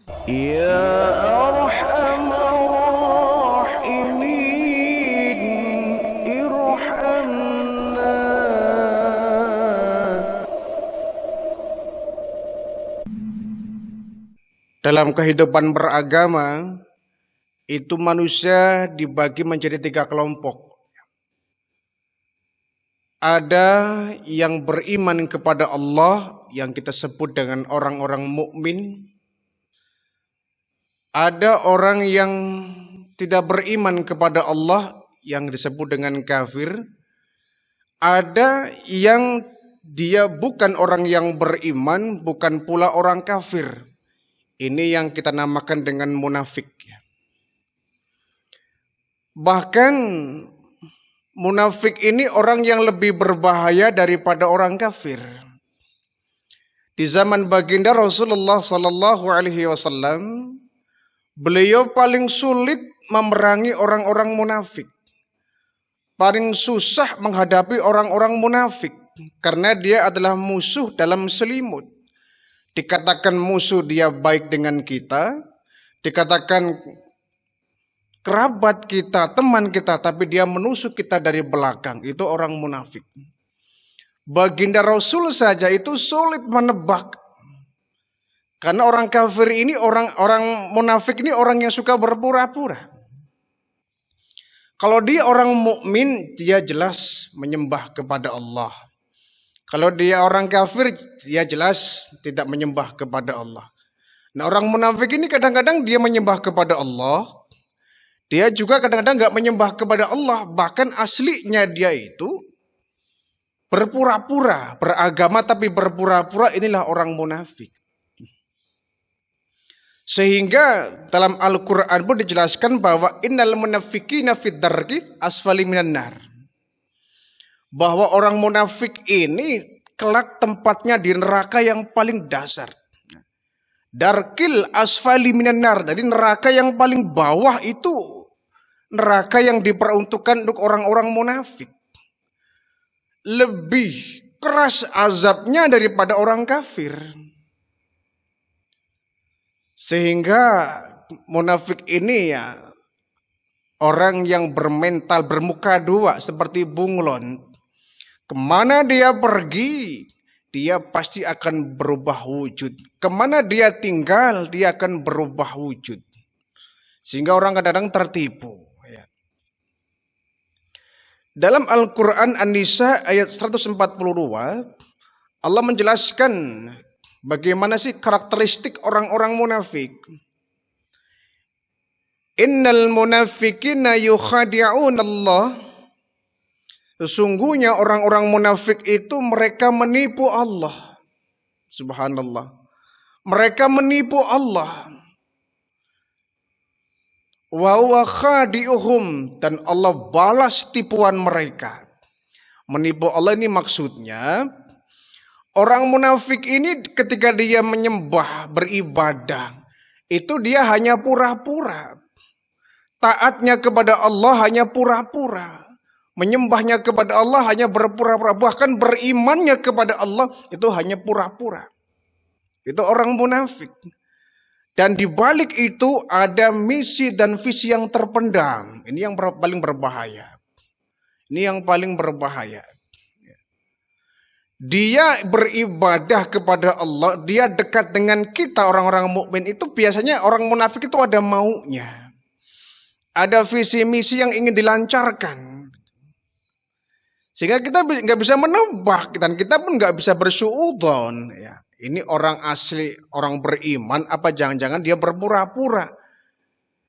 Ya Arhamar Rahimin, irhamna. Dalam kehidupan beragama, itu manusia dibagi menjadi 3 kelompok. Ada yang beriman kepada Allah, yang kita sebut dengan orang-orang mukmin. Ada orang yang tidak beriman kepada Allah, yang disebut dengan kafir. Ada yang dia bukan orang yang beriman, bukan pula orang kafir. Ini yang kita namakan dengan munafik. Bahkan munafik ini orang yang lebih berbahaya daripada orang kafir. Di zaman baginda Rasulullah Sallallahu Alaihi Wasallam, beliau paling sulit memerangi orang-orang munafik. Paling susah menghadapi orang-orang munafik. Karena dia adalah musuh dalam selimut. Dikatakan musuh dia baik dengan kita. Dikatakan kerabat kita, teman kita, tapi dia menusuk kita dari belakang. Itu orang munafik. Baginda Rasul saja itu sulit menebak. Karena orang kafir ini, orang munafik ini orang yang suka berpura-pura. Kalau dia orang mukmin, dia jelas menyembah kepada Allah. Kalau dia orang kafir, dia jelas tidak menyembah kepada Allah. Nah, orang munafik ini kadang-kadang dia menyembah kepada Allah. Dia juga kadang-kadang nggak menyembah kepada Allah. Bahkan aslinya dia itu berpura-pura beragama, tapi berpura-pura, inilah orang munafik. Sehingga dalam Al-Quran pun dijelaskan bahwa innal munafiqina fid darki asfali minan nar. Bahwa orang munafik ini kelak tempatnya di neraka yang paling dasar. Darkil asfali minan nar. Jadi neraka yang paling bawah itu neraka yang diperuntukkan untuk orang-orang munafik. Lebih keras azabnya daripada orang kafir. Sehingga munafik ini ya orang yang bermental bermuka dua seperti bunglon. Kemana dia pergi, dia pasti akan berubah wujud. Kemana dia tinggal, dia akan berubah wujud. Sehingga orang kadang-kadang tertipu. Dalam Al-Quran An-Nisa ayat 142, Allah menjelaskan bagaimana sih karakteristik orang-orang munafik. Innal munafiqina yukhadi'un Allah. Sesungguhnya orang-orang munafik itu mereka menipu Allah. Subhanallah. Mereka menipu Allah. Wa huwa khadi'uhum, dan Allah balas tipuan mereka. Menipu Allah ini maksudnya orang munafik ini ketika dia menyembah, beribadah, itu dia hanya pura-pura. Taatnya kepada Allah hanya pura-pura. Menyembahnya kepada Allah hanya berpura-pura. Bahkan berimannya kepada Allah itu hanya pura-pura. Itu orang munafik. Dan di balik itu ada misi dan visi yang terpendam. Ini yang paling berbahaya. Ini yang paling berbahaya. Dia beribadah kepada Allah, dia dekat dengan kita orang-orang mukmin itu biasanya orang munafik itu ada maunya. Ada visi misi yang ingin dilancarkan. Sehingga kita nggak bisa menebak dan kita pun nggak bisa bersuudzon. Ya. Ini orang asli, orang beriman, apa jangan-jangan dia berpura-pura.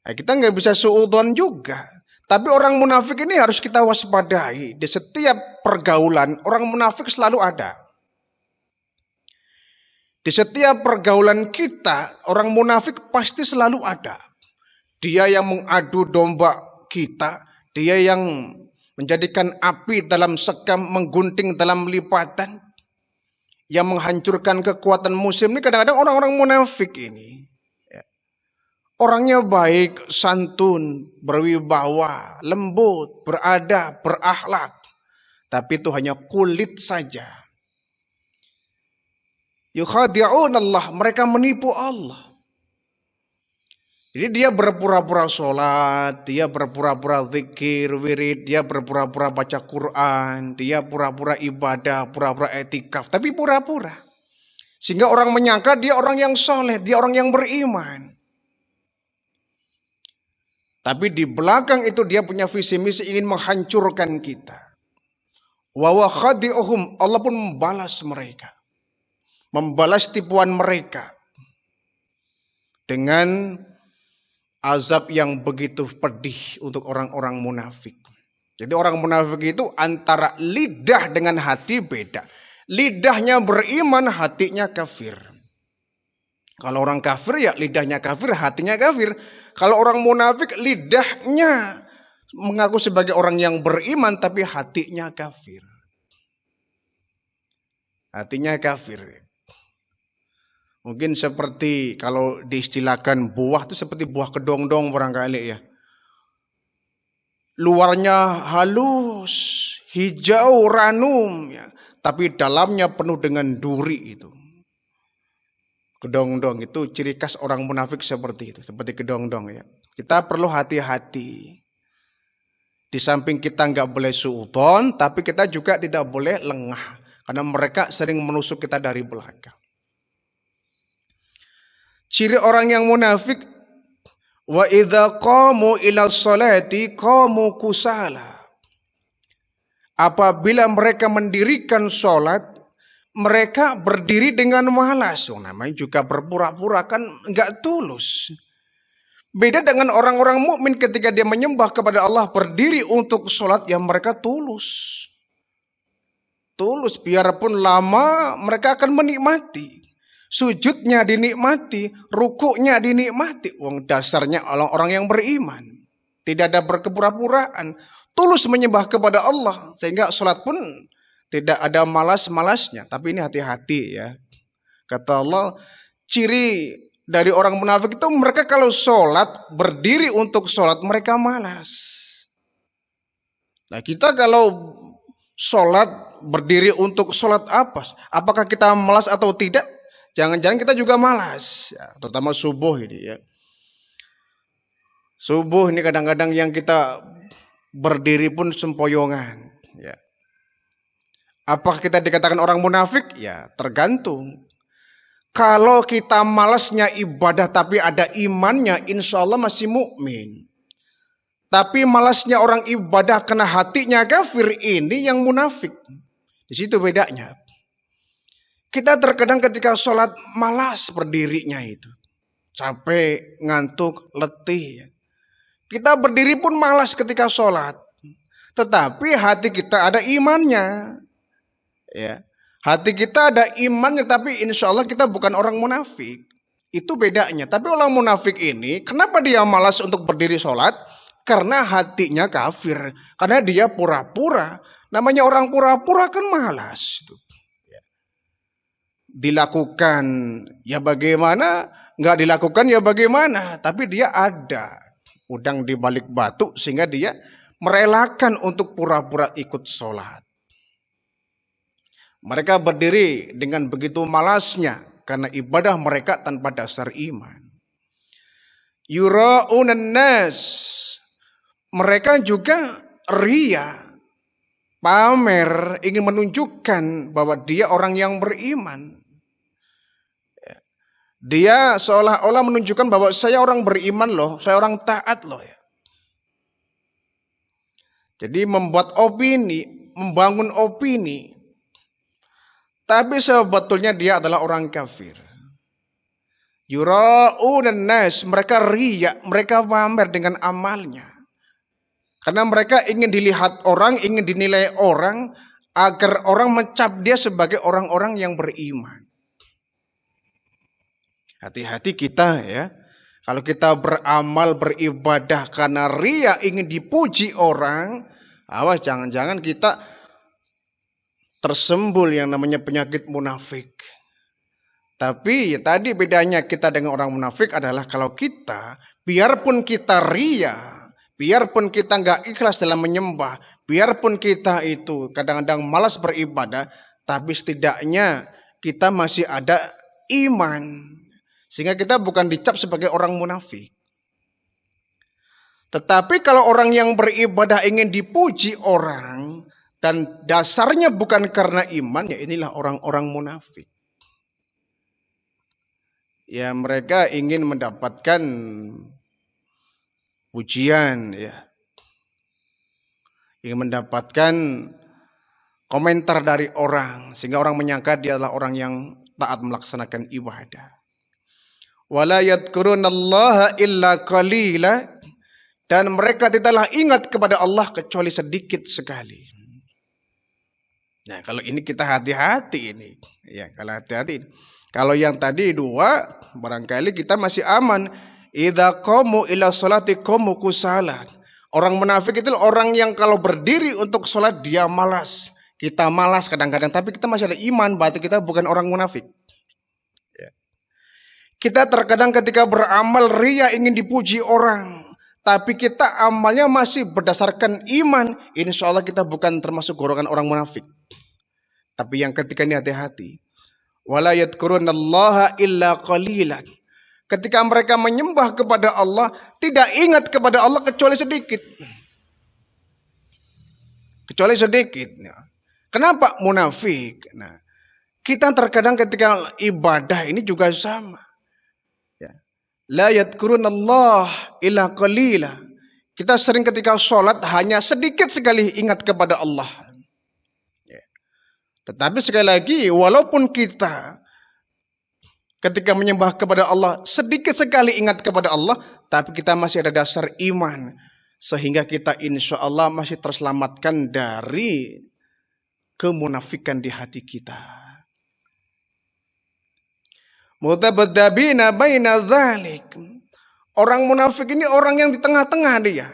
Nah, kita nggak bisa suudzon juga. Tapi orang munafik ini harus kita waspadai. Di setiap pergaulan, orang munafik selalu ada. Di setiap pergaulan kita, orang munafik pasti selalu ada. Dia yang mengadu domba kita, dia yang menjadikan api dalam sekam, menggunting dalam lipatan, yang menghancurkan kekuatan muslim ini kadang-kadang orang-orang munafik ini. Orangnya baik, santun, berwibawa, lembut, beradab, berakhlak. Tapi itu hanya kulit saja. Yukhadi'un Allah, mereka menipu Allah. Jadi dia berpura-pura sholat, dia berpura-pura zikir, wirid, dia berpura-pura baca Quran, dia pura-pura ibadah, pura-pura etikaf, tapi pura-pura. Sehingga orang menyangka dia orang yang soleh, dia orang yang beriman. Tapi di belakang itu dia punya visi misi ingin menghancurkan kita. Wa khadi'uhum, Allah pun membalas mereka. Membalas tipuan mereka. Dengan azab yang begitu pedih untuk orang-orang munafik. Jadi orang munafik itu antara lidah dengan hati beda. Lidahnya beriman, hatinya kafir. Kalau orang kafir ya lidahnya kafir, hatinya kafir. Kalau orang munafik lidahnya mengaku sebagai orang yang beriman tapi hatinya kafir. Hatinya kafir. Mungkin seperti kalau diistilahkan buah itu seperti buah kedong-dong barangkali ya. Luarnya halus, hijau, ranum ya, tapi dalamnya penuh dengan duri itu. Kedong-dong itu ciri khas orang munafik seperti itu, seperti kedong-dong ya. Kita perlu hati-hati. Di samping kita nggak boleh suudzon, tapi kita juga tidak boleh lengah karena mereka sering menusuk kita dari belakang. Ciri orang yang munafik, wa idza qamu ila sholati qamu kusala. Apabila mereka mendirikan sholat, mereka berdiri dengan malas. Namanya juga berpura-pura kan enggak tulus. Beda dengan orang-orang mukmin ketika dia menyembah kepada Allah berdiri untuk sholat yang mereka tulus. Tulus biarpun lama mereka akan menikmati. Sujudnya dinikmati, rukuknya dinikmati. Wong dasarnya orang-orang yang beriman. Tidak ada berkepura-puraan. Tulus menyembah kepada Allah. Sehingga sholat pun tidak ada malas-malasnya. Tapi ini hati-hati ya. Kata Allah, ciri dari orang munafik itu mereka kalau sholat, berdiri untuk sholat, mereka malas. Nah kita kalau sholat, berdiri untuk sholat apa? Apakah kita malas atau tidak? Jangan-jangan kita juga malas, ya, terutama subuh ini ya. Subuh ini kadang-kadang yang kita berdiri pun sempoyongan. Ya. Apakah kita dikatakan orang munafik? Ya tergantung. Kalau kita malasnya ibadah tapi ada imannya, insya Allah masih mukmin. Tapi malasnya orang ibadah karena hatinya kafir, ini yang munafik. Di situ bedanya. Kita terkadang ketika sholat malas berdirinya itu. Capek, ngantuk, letih. Kita berdiri pun malas ketika sholat. Tetapi hati kita ada imannya. Ya. Hati kita ada imannya tapi insya Allah kita bukan orang munafik. Itu bedanya. Tapi orang munafik ini kenapa dia malas untuk berdiri sholat? Karena hatinya kafir. Karena dia pura-pura. Namanya orang pura-pura kan malas. Dilakukan ya bagaimana, nggak dilakukan ya bagaimana, tapi dia ada udang di balik batu sehingga dia merelakan untuk pura-pura ikut sholat. Mereka berdiri dengan begitu malasnya karena ibadah mereka tanpa dasar iman. Yura'unan nas, mereka juga ria, pamer, ingin menunjukkan bahwa dia orang yang beriman. Dia seolah-olah menunjukkan bahwa saya orang beriman loh, saya orang taat loh ya. Jadi membuat opini, membangun opini. Tapi sebetulnya dia adalah orang kafir. Yura'unan nas, mereka riya, mereka pamer dengan amalnya. Karena mereka ingin dilihat orang, ingin dinilai orang, agar orang mencap dia sebagai orang-orang yang beriman. Hati-hati kita ya. Kalau kita beramal, beribadah karena riya ingin dipuji orang, awas jangan-jangan kita tersembul yang namanya penyakit munafik. Tapi ya tadi bedanya kita dengan orang munafik adalah kalau kita, biarpun kita riya, biarpun kita nggak ikhlas dalam menyembah, biarpun kita itu kadang-kadang malas beribadah, tapi setidaknya kita masih ada iman. Sehingga kita bukan dicap sebagai orang munafik. Tetapi kalau orang yang beribadah ingin dipuji orang dan dasarnya bukan karena iman, ya inilah orang-orang munafik. Ya mereka ingin mendapatkan pujian, ya. Ingin mendapatkan komentar dari orang sehingga orang menyangka dia adalah orang yang taat melaksanakan ibadah. Wala yadhkurunallaha illa qalila, dan mereka tidaklah ingat kepada Allah kecuali sedikit sekali. Nah, kalau ini kita hati-hati ini. Ya, kalau hati-hati. Kalau yang tadi dua, barangkali kita masih aman. Idza qamu ila sholati qamu kusala. Orang munafik itu orang yang kalau berdiri untuk sholat dia malas. Kita malas kadang-kadang, tapi kita masih ada iman, berarti kita bukan orang munafik. Ya. Kita terkadang ketika beramal ria ingin dipuji orang, tapi kita amalnya masih berdasarkan iman, insya Allah kita bukan termasuk golongan orang munafik. Tapi yang ketika ini hati-hati. Wala yadhkurunallaha illa qalilan. Ketika mereka menyembah kepada Allah, tidak ingat kepada Allah kecuali sedikit. Kecuali sedikit. Kenapa munafik? Nah, kita terkadang ketika ibadah ini juga sama. La yadhkurunallah illa qalila. Kita sering ketika sholat hanya sedikit sekali ingat kepada Allah. Tetapi sekali lagi, walaupun kita ketika menyembah kepada Allah sedikit sekali ingat kepada Allah, tapi kita masih ada dasar iman, sehingga kita insya Allah masih terselamatkan dari kemunafikan di hati kita. Mutabadzabina baina dzalik. Orang munafik ini orang yang di tengah-tengah dia.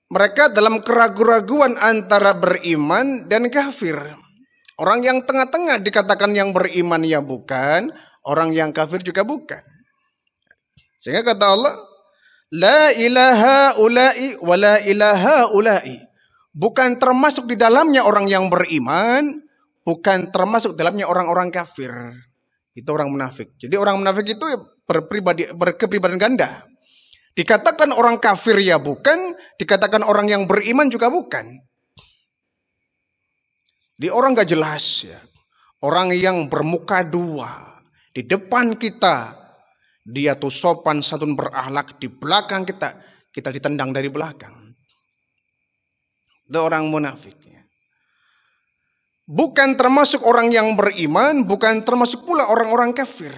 Mereka dalam keraguan-raguan antara beriman dan kafir. Orang yang tengah-tengah dikatakan yang beriman ya bukan, orang yang kafir juga bukan. Sehingga kata Allah, la ilaha ula'i wa la ilaha ula'i. Bukan termasuk di dalamnya orang yang beriman, bukan termasuk dalamnya orang-orang kafir. Itu orang munafik. Jadi orang munafik itu berkepribadian ganda. Dikatakan orang kafir ya bukan, dikatakan orang yang beriman juga bukan. Di orang gak jelas ya. Orang yang bermuka dua. Di depan kita, dia tuh sopan santun berakhlak. Di belakang kita, kita ditendang dari belakang. Itu orang munafik. Bukan termasuk orang yang beriman, bukan termasuk pula orang-orang kafir.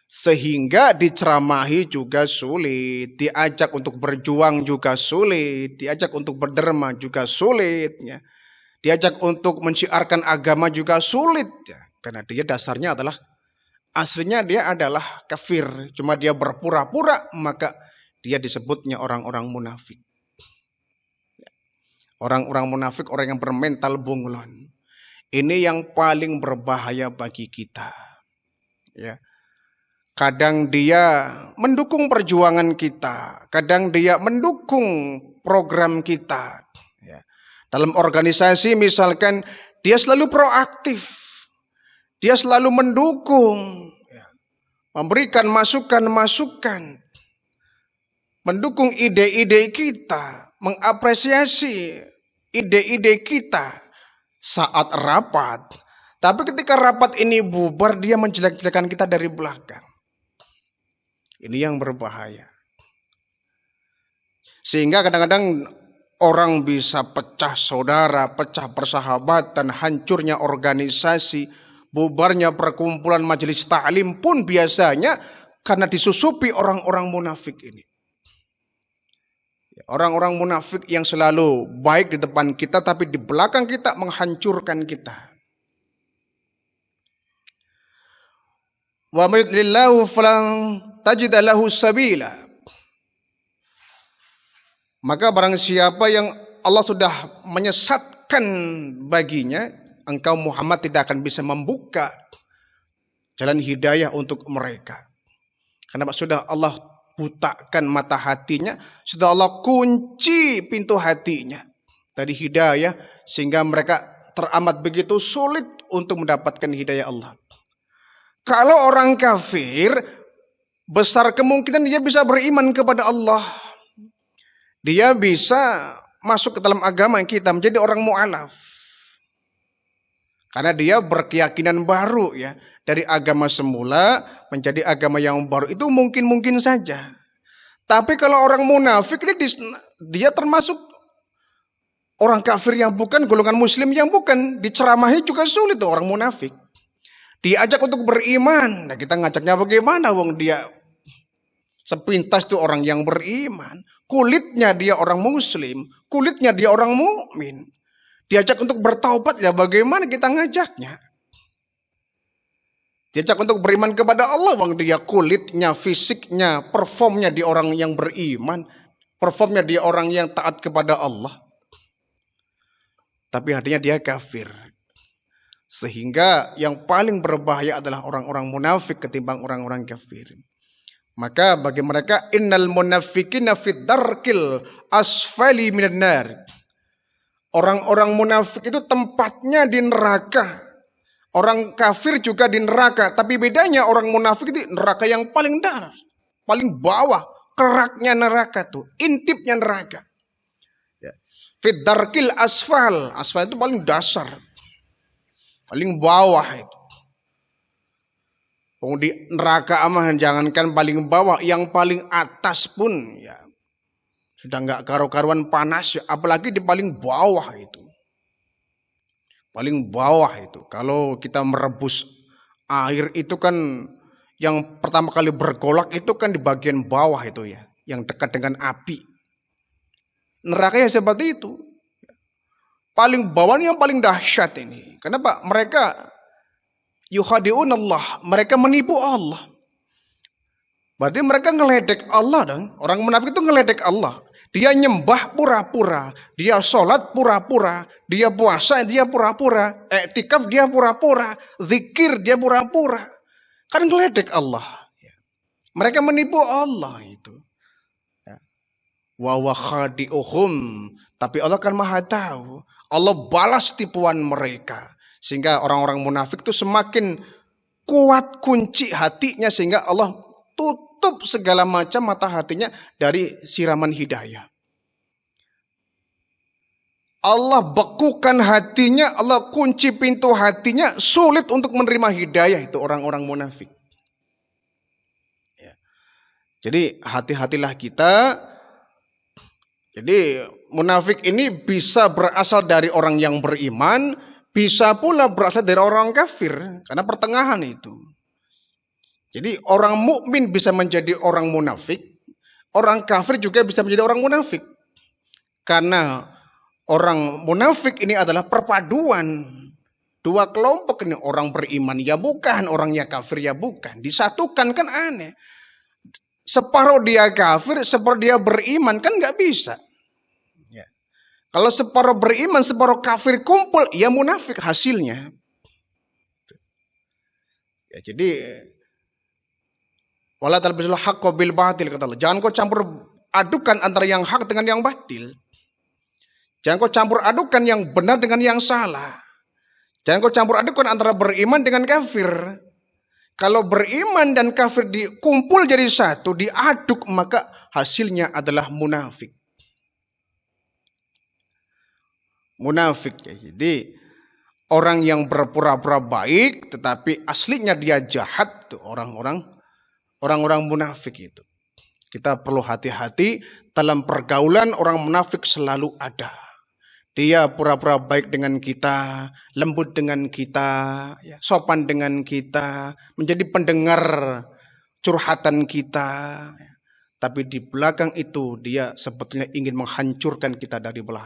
Sehingga diceramahi juga sulit, diajak untuk berjuang juga sulit, diajak untuk berderma juga sulit, ya. Diajak untuk menciarkan agama juga sulit, ya. Karena dia dasarnya adalah, aslinya dia adalah kafir, cuma dia berpura-pura, maka dia disebutnya orang-orang munafik. Orang-orang munafik, orang yang bermental bunglon. Ini yang paling berbahaya bagi kita. Ya. Kadang dia mendukung perjuangan kita, kadang dia mendukung program kita. Ya. Dalam organisasi misalkan dia selalu proaktif, dia selalu mendukung, ya. Memberikan masukan-masukan, mendukung ide-ide kita, mengapresiasi ide-ide kita saat rapat. Tapi ketika rapat ini bubar, dia menjelek-jelekan kita dari belakang. Ini yang berbahaya. Sehingga kadang-kadang orang bisa pecah saudara, pecah persahabatan, hancurnya organisasi, bubarnya perkumpulan majelis ta'lim pun biasanya karena disusupi orang-orang munafik ini. Orang-orang munafik yang selalu baik di depan kita tapi di belakang kita menghancurkan kita. Wa may yudlilillahu falan tajida lahu sabila. Maka barang siapa yang Allah sudah menyesatkan baginya, engkau Muhammad tidak akan bisa membuka jalan hidayah untuk mereka. Karena sudah Allah butakan mata hatinya, sudah Allah kunci pintu hatinya dari hidayah, sehingga mereka teramat begitu sulit untuk mendapatkan hidayah Allah. Kalau orang kafir, besar kemungkinan dia bisa beriman kepada Allah. Dia bisa masuk ke dalam agama kita, menjadi orang mu'alaf. Karena dia berkeyakinan baru ya. Dari agama semula menjadi agama yang baru. Itu mungkin-mungkin saja. Tapi kalau orang munafik, dia termasuk orang kafir yang bukan, golongan muslim yang bukan. Diceramahi juga sulit tuh orang munafik. Diajak untuk beriman. Nah kita ngajaknya bagaimana wong dia sepintas tuh orang yang beriman. Kulitnya dia orang muslim, kulitnya dia orang mukmin. Diajak untuk bertaubat ya bagaimana kita ngajaknya? Diajak untuk beriman kepada Allah, wong dia kulitnya, fisiknya, performnya dia orang yang beriman, performnya dia orang yang taat kepada Allah. Tapi hatinya dia kafir. Sehingga yang paling berbahaya adalah orang-orang munafik ketimbang orang-orang kafir. Maka bagi mereka innal munafiqina fid darkil asfali minan nar. Orang-orang munafik itu tempatnya di neraka. Orang kafir juga di neraka. Tapi bedanya orang munafik itu neraka yang paling dalam, paling bawah, keraknya neraka tuh, intipnya neraka. Fid darkil asfal. Asfal itu paling dasar, paling bawah itu. Di neraka amah jangankan paling bawah, yang paling atas pun ya sudah nggak karu-karuan panas ya, apalagi di paling bawah itu. Paling bawah itu. Kalau kita merebus air itu kan yang pertama kali bergolak itu kan di bagian bawah itu ya, yang dekat dengan api. Neraka ya seperti itu. Paling bawah yang paling dahsyat ini. Kenapa? Mereka yukhadi'un Allah, mereka menipu Allah. Berarti mereka ngeledek Allah dong. Orang munafik itu ngeledek Allah. Dia nyembah pura-pura, dia sholat pura-pura, dia puasa dia pura-pura, iktikaf dia pura-pura, zikir dia pura-pura. Kan ngeledek Allah. Mereka menipu Allah itu. Wa khadi'uhum, tapi Allah kan Maha tahu. Allah balas tipuan mereka. Sehingga orang-orang munafik itu semakin kuat kunci hatinya, sehingga Allah tutup segala macam mata hatinya dari siraman hidayah. Allah bekukan hatinya, Allah kunci pintu hatinya, sulit untuk menerima hidayah itu orang-orang munafik. Ya. Jadi hati-hatilah kita. Jadi munafik ini bisa berasal dari orang yang beriman, bisa pula berasal dari orang kafir, karena pertengahan itu. Jadi orang mukmin bisa menjadi orang munafik, orang kafir juga bisa menjadi orang munafik. Karena orang munafik ini adalah perpaduan dua kelompok ini, orang beriman ya bukan, orangnya kafir ya bukan, disatukan kan aneh. Separuh dia kafir, separuh dia beriman kan nggak bisa. Ya. Kalau separuh beriman, separuh kafir kumpul, ya munafik hasilnya. Ya, jadi wala talbisul haqqo bil batil, kata Allah. Jangan kau campur adukan antara yang hak dengan yang batil. Jangan kau campur adukan yang benar dengan yang salah. Jangan kau campur adukan antara beriman dengan kafir. Kalau beriman dan kafir dikumpul jadi satu, diaduk, maka hasilnya adalah munafik. Munafik ya. Jadi orang yang berpura-pura baik tetapi aslinya dia jahat tuh orang-orang munafik itu. Kita perlu hati-hati dalam pergaulan, orang munafik selalu ada. Dia pura-pura baik dengan kita, lembut dengan kita, sopan dengan kita, menjadi pendengar curhatan kita. Tapi di belakang itu dia sebetulnya ingin menghancurkan kita dari belah